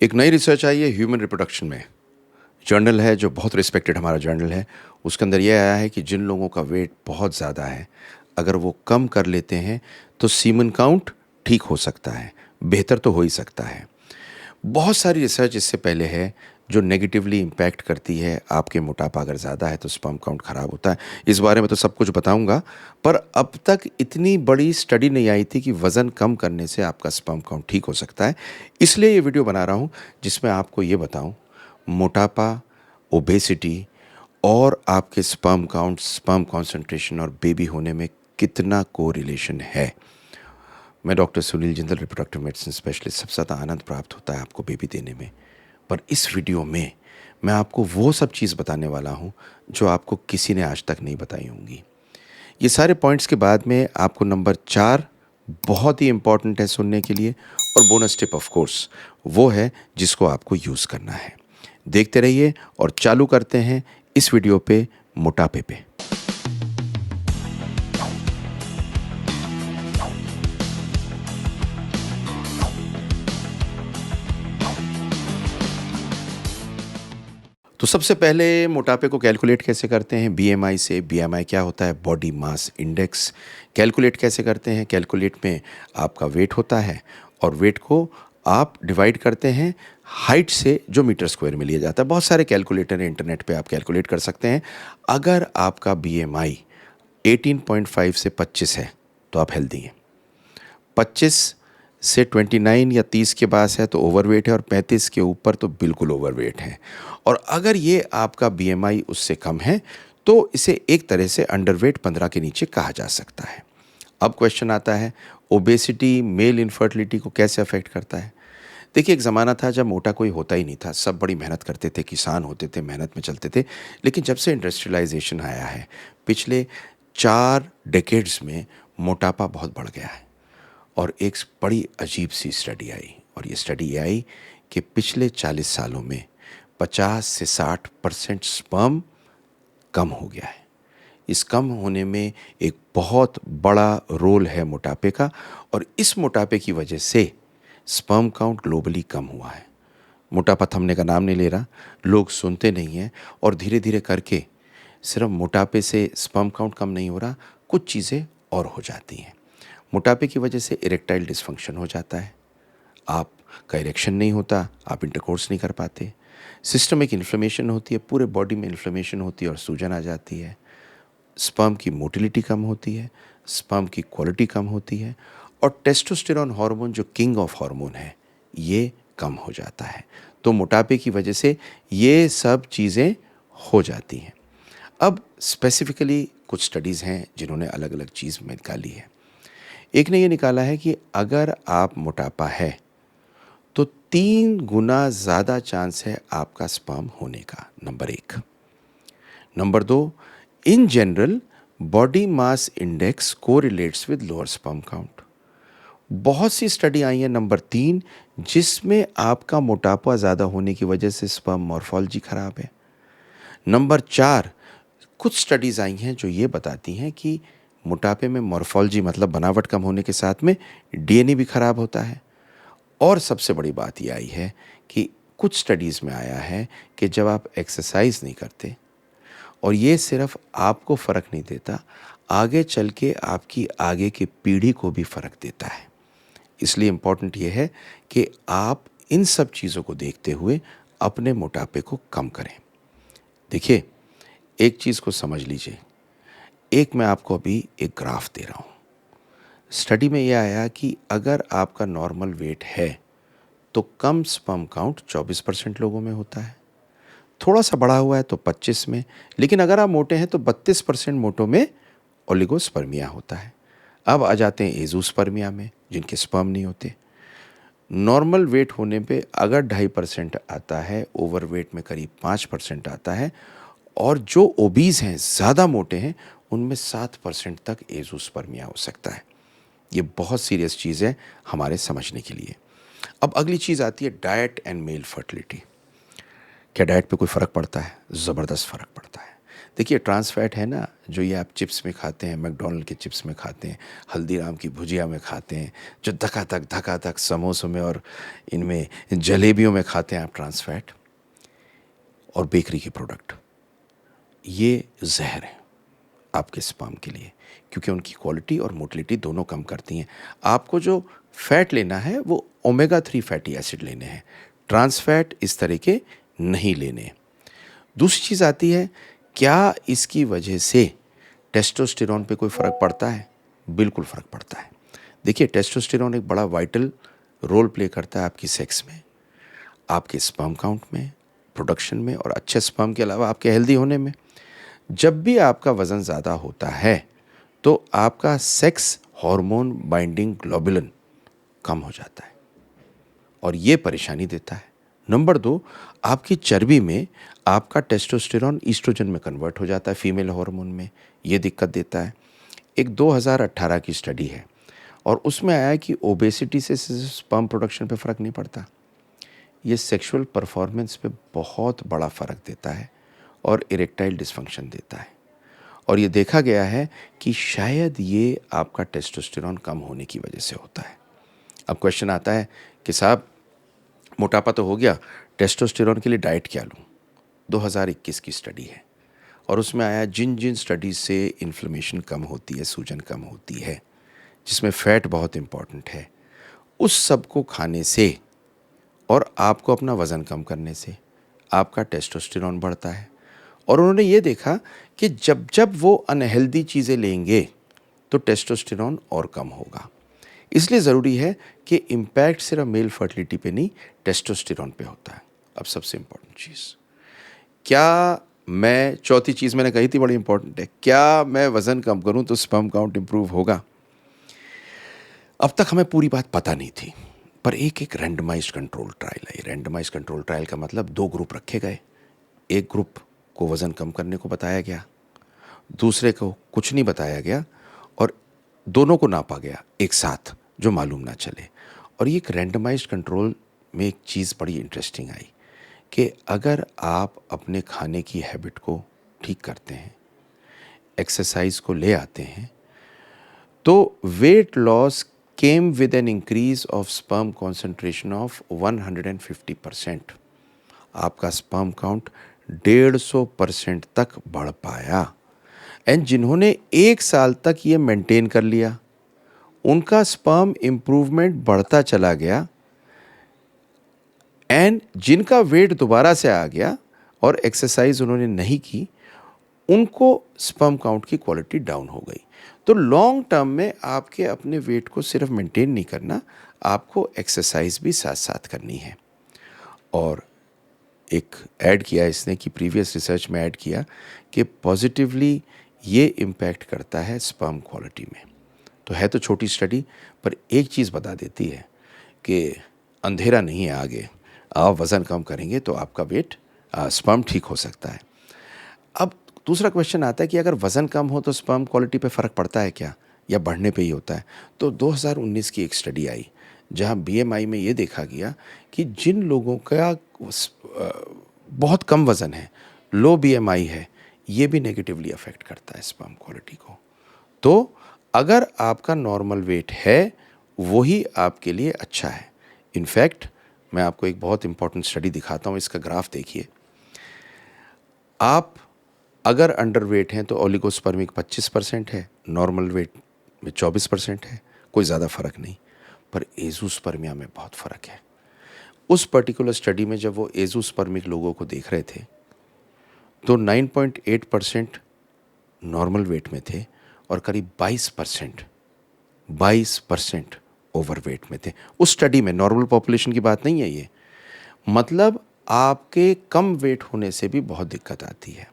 एक नई रिसर्च आई है ह्यूमन रिप्रोडक्शन में। जर्नल है जो बहुत रिस्पेक्टेड हमारा जर्नल है। उसके अंदर ये आया है कि जिन लोगों का वेट बहुत ज़्यादा है, अगर वो कम कर लेते हैं तो सीमन काउंट ठीक हो सकता है, बेहतर तो हो ही सकता है। बहुत सारी रिसर्च इससे पहले है जो नेगेटिवली इम्पैक्ट करती है। आपके मोटापा अगर ज़्यादा है तो स्पर्म काउंट ख़राब होता है। इस बारे में तो सब कुछ बताऊंगा, पर अब तक इतनी बड़ी स्टडी नहीं आई थी कि वज़न कम करने से आपका स्पर्म काउंट ठीक हो सकता है। इसलिए ये वीडियो बना रहा हूँ जिसमें आपको ये बताऊँ मोटापा, ओबेसिटी और आपके स्पर्म काउंट, स्पर्म कॉन्सेंट्रेशन और बेबी होने में कितना कोरिलेशन है। मैं doctor Sunil Jindal, reproductive medicine specialist. सबसे ज़्यादा आनंद प्राप्त होता है आपको बेबी देने में, पर इस वीडियो में मैं आपको वो सब चीज़ बताने वाला हूँ जो आपको किसी ने आज तक नहीं बताई होंगी। ये सारे पॉइंट्स के बाद में आपको नंबर 4 बहुत ही इंपॉर्टेंट है सुनने के लिए, और बोनस टिप ऑफ कोर्स वो है जिसको आपको यूज़ करना है। देखते रहिए और चालू करते हैं इस वीडियो पे मोटापे पे। तो सबसे पहले मोटापे को कैलकुलेट कैसे करते हैं? बीएमआई से। बीएमआई क्या होता है? Body mass index. कैलकुलेट कैसे करते हैं? कैलकुलेट में आपका वेट होता है और वेट को आप डिवाइड करते हैं हाइट से, जो मीटर स्क्वायर में लिया जाता है। बहुत सारे कैलकुलेटर हैं इंटरनेट पे, आप कैलकुलेट कर सकते हैं। अगर आपका बीएमआई 18.5 से 25 है तो आप हेल्दी हैं। 25 से 29 या 30 के पास है तो ओवरवेट है, और 35 के ऊपर तो बिल्कुल ओवरवेट है। और अगर ये आपका बीएमआई उससे कम है तो इसे एक तरह से अंडरवेट 15 के नीचे कहा जा सकता है। अब क्वेश्चन आता है, ओबेसिटी मेल इनफर्टिलिटी को कैसे अफेक्ट करता है? देखिए, एक ज़माना था जब मोटा कोई होता ही नहीं था, सब बड़ी मेहनत करते थे, किसान होते थे, मेहनत में चलते थे। लेकिन जब से इंडस्ट्रियलाइजेशन आया है, पिछले 4 डेकेड्स में मोटापा बहुत बढ़ गया है। और एक बड़ी अजीब सी स्टडी आई, और ये स्टडी ये आई कि पिछले 40 सालों में 50 से 60% स्पर्म कम हो गया है। इस कम होने में एक बहुत बड़ा रोल है मोटापे का, और इस मोटापे की वजह से स्पर्म काउंट ग्लोबली कम हुआ है। मोटापा थमने का नाम नहीं ले रहा, लोग सुनते नहीं हैं, और धीरे धीरे करके सिर्फ मोटापे से स्पर्म काउंट कम नहीं हो रहा, कुछ चीज़ें और हो जाती हैं। मोटापे की वजह से इरेक्टाइल डिसफंक्शन हो जाता है, आपका इरेक्शन नहीं होता, आप इंटरकोर्स नहीं कर पाते। सिस्टमिक इन्फ्लेमेशन होती है, पूरे बॉडी में इन्फ्लेमेशन होती है और सूजन आ जाती है। स्पर्म की मोटिलिटी कम होती है, स्पर्म की क्वालिटी कम होती है, और टेस्टोस्टेरोन हार्मोन जो किंग ऑफ हार्मोन है, ये कम हो जाता है। तो मोटापे की वजह से ये सब चीज़ें हो जाती हैं। अब स्पेसिफिकली कुछ स्टडीज़ हैं जिन्होंने अलग अलग चीज़ में निकाली है। एक ने ये निकाला है कि अगर आप मोटापा है तो 3 गुना ज़्यादा चांस है आपका स्पर्म होने का, number 1। Number 2, in general body mass index correlates with lower sperm count. बहुत सी स्टडी आई है, नंबर 3, जिसमें आपका मोटापा ज़्यादा होने की वजह से स्पर्म मॉर्फोलॉजी खराब है। नंबर 4, कुछ स्टडीज़ आई हैं जो ये बताती हैं कि मोटापे में मॉर्फोलॉजी मतलब बनावट कम होने के साथ में डीएनए भी खराब होता है। और सबसे बड़ी बात ये आई है कि कुछ स्टडीज़ में आया है कि जब आप एक्सरसाइज नहीं करते, और ये सिर्फ आपको फ़र्क नहीं देता, आगे चल के आपकी आगे की पीढ़ी को भी फ़र्क देता है। इसलिए इम्पॉर्टेंट ये है कि आप इन सब चीज़ों को देखते हुए अपने मोटापे को कम करें। देखिए, एक चीज़ को समझ लीजिए। एक मैं आपको अभी एक ग्राफ दे रहा हूँ। स्टडी में यह आया कि अगर आपका नॉर्मल वेट है तो कम स्पर्म काउंट 24% लोगों में होता है, थोड़ा सा बढ़ा हुआ है तो 25 में, लेकिन अगर आप मोटे हैं तो 32% मोटों में ओलिगोस्पर्मिया होता है। अब आ जाते हैं एजोस्पर्मिया में, जिनके स्पर्म नहीं होते। नॉर्मल वेट होने पे अगर 2.5% आता है, ओवरवेट में करीब 5% आता है, और जो ओबीज हैं, ज़्यादा मोटे हैं, उनमें 7% तक एजोस्पर्मिया हो सकता है। ये बहुत सीरियस चीज़ है हमारे समझने के लिए। अब अगली चीज़ आती है डाइट एंड मेल फर्टिलिटी। क्या डाइट पे कोई फ़र्क पड़ता है? ज़बरदस्त फ़र्क पड़ता है। देखिए ट्रांस फैट है ना, जो ये आप चिप्स में खाते हैं, मैकडॉनल्ड के चिप्स में खाते हैं, हल्दीराम की भुजिया में खाते हैं, जो धका धक समोसों में और इनमें जलेबियों में खाते हैं आप ट्रांस फैट, और बेकरी के प्रोडक्ट, ये जहर है आपके स्पर्म के लिए, क्योंकि उनकी क्वालिटी और मोटिलिटी दोनों कम करती हैं। आपको जो फैट लेना है वो ओमेगा 3 फैटी एसिड लेने हैं, ट्रांस फैट इस तरह के नहीं लेने। दूसरी चीज़ आती है, क्या इसकी वजह से टेस्टोस्टेरोन पे कोई फ़र्क पड़ता है? बिल्कुल फ़र्क पड़ता है। देखिए टेस्टोस्टेरोन एक बड़ा वाइटल रोल प्ले करता है आपकी सेक्स में, आपके स्पर्म काउंट में, प्रोडक्शन में, और अच्छे स्पर्म के अलावा आपके हेल्दी होने में। जब भी आपका वज़न ज़्यादा होता है तो आपका सेक्स हार्मोन बाइंडिंग ग्लोबुलिन कम हो जाता है और ये परेशानी देता है। नंबर 2, आपकी चर्बी में आपका टेस्टोस्टेरोन ईस्ट्रोजन में कन्वर्ट हो जाता है, फीमेल हार्मोन में, ये दिक्कत देता है। एक 2018 की स्टडी है और उसमें आया कि ओबेसिटी से स्पर्म प्रोडक्शन पे फ़र्क नहीं पड़ता, ये सेक्सुअल परफॉर्मेंस पे बहुत बड़ा फ़र्क देता है और इरेक्टाइल डिसफंक्शन देता है। और ये देखा गया है कि शायद ये आपका टेस्टोस्टेरोन कम होने की वजह से होता है। अब क्वेश्चन आता है कि साहब मोटापा तो हो गया, टेस्टोस्टेरोन के लिए डाइट क्या लूँ? 2021 की स्टडी है और उसमें आया जिन जिन स्टडीज़ से इन्फ्लेमेशन कम होती है, सूजन कम होती है, जिसमें फ़ैट बहुत इम्पॉर्टेंट है, उस सब को खाने से और आपको अपना वज़न कम करने से आपका टेस्टोस्टेरोन बढ़ता है। और उन्होंने ये देखा कि जब जब वो अनहेल्दी चीज़ें लेंगे तो टेस्टोस्टेरोन और कम होगा। इसलिए ज़रूरी है कि इम्पैक्ट सिर्फ मेल फर्टिलिटी पे नहीं, टेस्टोस्टेरोन पे होता है। अब सबसे इम्पोर्टेंट चीज़, क्या मैं, चौथी चीज़ मैंने कही थी बड़ी इंपॉर्टेंट है, क्या मैं वज़न कम करूं तो स्पर्म काउंट इंप्रूव होगा? अब तक हमें पूरी बात पता नहीं थी, पर एक एक रैंडमाइज्ड कंट्रोल ट्रायल है। रैंडमाइज्ड कंट्रोल ट्रायल का मतलब 2 ग्रुप रखे गए, एक ग्रुप को वज़न कम करने को बताया गया, दूसरे को कुछ नहीं बताया गया, और दोनों को नापा गया एक साथ जो मालूम ना चले। और ये एक रैंडमाइज्ड कंट्रोल में एक चीज़ बड़ी इंटरेस्टिंग आई कि अगर आप अपने खाने की हैबिट को ठीक करते हैं, एक्सरसाइज को ले आते हैं, तो weight loss came with an increase of sperm concentration of 150%। आपका स्पर्म काउंट 150% तक बढ़ पाया। एंड जिन्होंने 1 साल तक ये मेंटेन कर लिया, उनका स्पर्म इम्प्रूवमेंट बढ़ता चला गया। एंड जिनका वेट दोबारा से आ गया और एक्सरसाइज उन्होंने नहीं की, उनको स्पर्म काउंट की क्वालिटी डाउन हो गई। तो लॉन्ग टर्म में आपके अपने वेट को सिर्फ मेंटेन नहीं करना, आपको एक्सरसाइज भी साथ साथ करनी है। और एक ऐड किया इसने कि प्रीवियस रिसर्च में ऐड किया कि पॉजिटिवली ये इम्पैक्ट करता है स्पर्म क्वालिटी में। तो है तो छोटी स्टडी, पर एक चीज़ बता देती है कि अंधेरा नहीं है आगे, आप वज़न कम करेंगे तो आपका वेट, स्पर्म ठीक हो सकता है। अब दूसरा क्वेश्चन आता है कि अगर वज़न कम हो तो स्पर्म क्वालिटी पे फ़र्क पड़ता है क्या, या बढ़ने पे ही होता है? तो 2019 की एक स्टडी आई जहां बीएमआई में ये देखा गया कि जिन लोगों का बहुत कम वज़न है, लो बीएमआई है, ये भी नेगेटिवली अफेक्ट करता है स्पर्म क्वालिटी को। तो अगर आपका नॉर्मल वेट है, वही आपके लिए अच्छा है। इनफैक्ट मैं आपको एक बहुत इंपॉर्टेंट स्टडी दिखाता हूँ, इसका ग्राफ देखिए। आप अगर अंडर वेट हैं तो ओलिगोस्पर्मिक 25% है, नॉर्मल वेट में 24% है, कोई ज़्यादा फ़र्क नहीं। पर एजोस्पर्मिया में बहुत फ़र्क है। उस पर्टिकुलर स्टडी में जब वो एजोस्पर्मिक लोगों को देख रहे थे तो 9.8% नॉर्मल वेट में थे और करीब 22% ओवरवेट में थे। उस स्टडी में, नॉर्मल पॉपुलेशन की बात नहीं है ये। मतलब आपके कम वेट होने से भी बहुत दिक्कत आती है।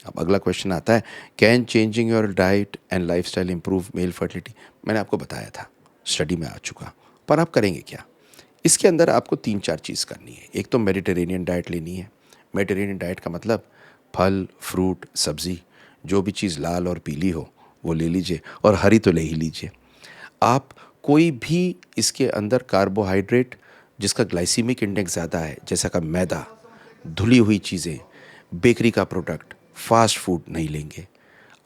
अब अगला क्वेश्चन आता है, can changing your diet and lifestyle improve mail fertility? मैंने आपको बताया था, स्टडी में आ चुका, पर आप करेंगे क्या? इसके अंदर आपको 3-4 चीज़ करनी है। एक तो मेडिटेरेनियन डाइट लेनी है। मेडिटेरेनियन डाइट का मतलब फल, फ्रूट, सब्ज़ी, जो भी चीज़ लाल और पीली हो वो ले लीजिए, और हरी तो ले ही लीजिए। आप कोई भी इसके अंदर कार्बोहाइड्रेट जिसका ग्लाइसीमिक इंडेक्स ज़्यादा है, जैसा का मैदा, धुली हुई चीज़ें, बेकरी का प्रोडक्ट, फास्ट फूड नहीं लेंगे,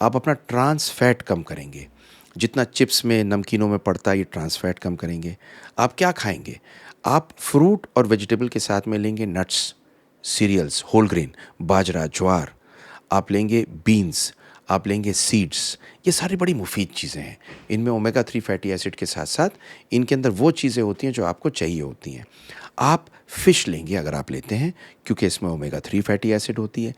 आप अपना ट्रांस फैट कम करेंगे, जितना चिप्स में नमकीनों में पड़ता है ये ट्रांस फैट कम करेंगे। आप क्या खाएंगे? आप फ्रूट और वेजिटेबल के साथ में लेंगे नट्स, सीरियल्स, होल ग्रेन, बाजरा, ज्वार, आप लेंगे बीन्स, आप लेंगे सीड्स। ये सारी बड़ी मुफीद चीज़ें हैं। इनमें ओमेगा 3 फैटी एसिड के साथ साथ इनके अंदर वो चीज़ें होती हैं जो आपको चाहिए होती हैं। आप फ़िश लेंगे अगर आप लेते हैं, क्योंकि इसमें ओमेगा 3 फैटी एसिड होती है।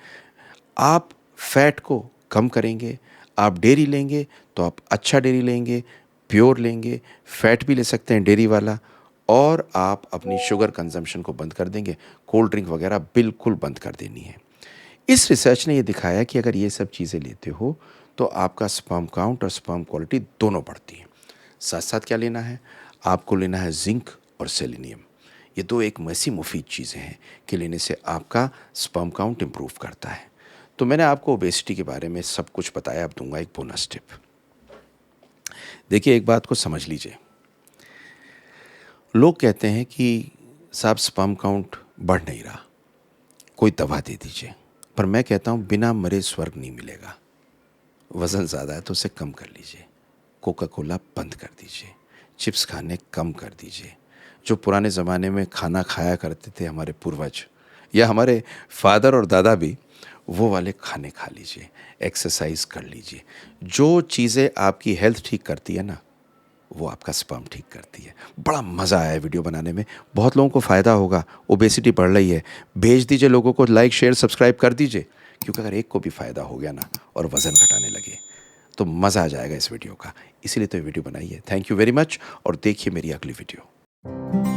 आप फैट को कम करेंगे। आप डेयरी लेंगे तो आप अच्छा डेयरी लेंगे, प्योर लेंगे, फैट भी ले सकते हैं डेयरी वाला, और आप अपनी शुगर कंजम्पशन को बंद कर देंगे। कोल्ड ड्रिंक वगैरह बिल्कुल बंद कर देनी है। इस रिसर्च ने ये दिखाया कि अगर ये सब चीज़ें लेते हो तो आपका स्पर्म काउंट और स्पर्म क्वालिटी दोनों बढ़ती हैं। साथ साथ क्या लेना है? आपको लेना है जिंक और सेलेनियम। ये दो एक ऐसी मुफीद चीज़ें हैं कि लेने से आपका स्पर्म काउंट इम्प्रूव करता है। तो मैंने आपको ओबेसिटी के बारे में सब कुछ बताया, अब दूंगा एक बोनस टिप। देखिए, एक बात को समझ लीजिए। लोग कहते हैं कि साहब स्पर्म काउंट बढ़ नहीं रहा, कोई दवा दे दीजिए। पर मैं कहता हूँ बिना मरे स्वर्ग नहीं मिलेगा। वज़न ज़्यादा है तो उसे कम कर लीजिए, कोका कोला बंद कर दीजिए, चिप्स खाने कम कर दीजिए। जो पुराने ज़माने में खाना खाया करते थे हमारे पूर्वज या हमारे फादर और दादा भी, वो वाले खाने खा लीजिए, एक्सरसाइज कर लीजिए। जो चीज़ें आपकी हेल्थ ठीक करती है ना, वो आपका स्पर्म ठीक करती है। बड़ा मज़ा आया वीडियो बनाने में, बहुत लोगों को फ़ायदा होगा। ओबेसिटी बढ़ रही है, भेज दीजिए लोगों को, लाइक शेयर सब्सक्राइब कर दीजिए, क्योंकि अगर एक को भी फ़ायदा हो गया ना और वज़न घटाने लगे तो मज़ा आ जाएगा इस वीडियो का। इसीलिए तो ये वीडियो बनाई है। थैंक यू वेरी मच, और देखिए मेरी अगली वीडियो।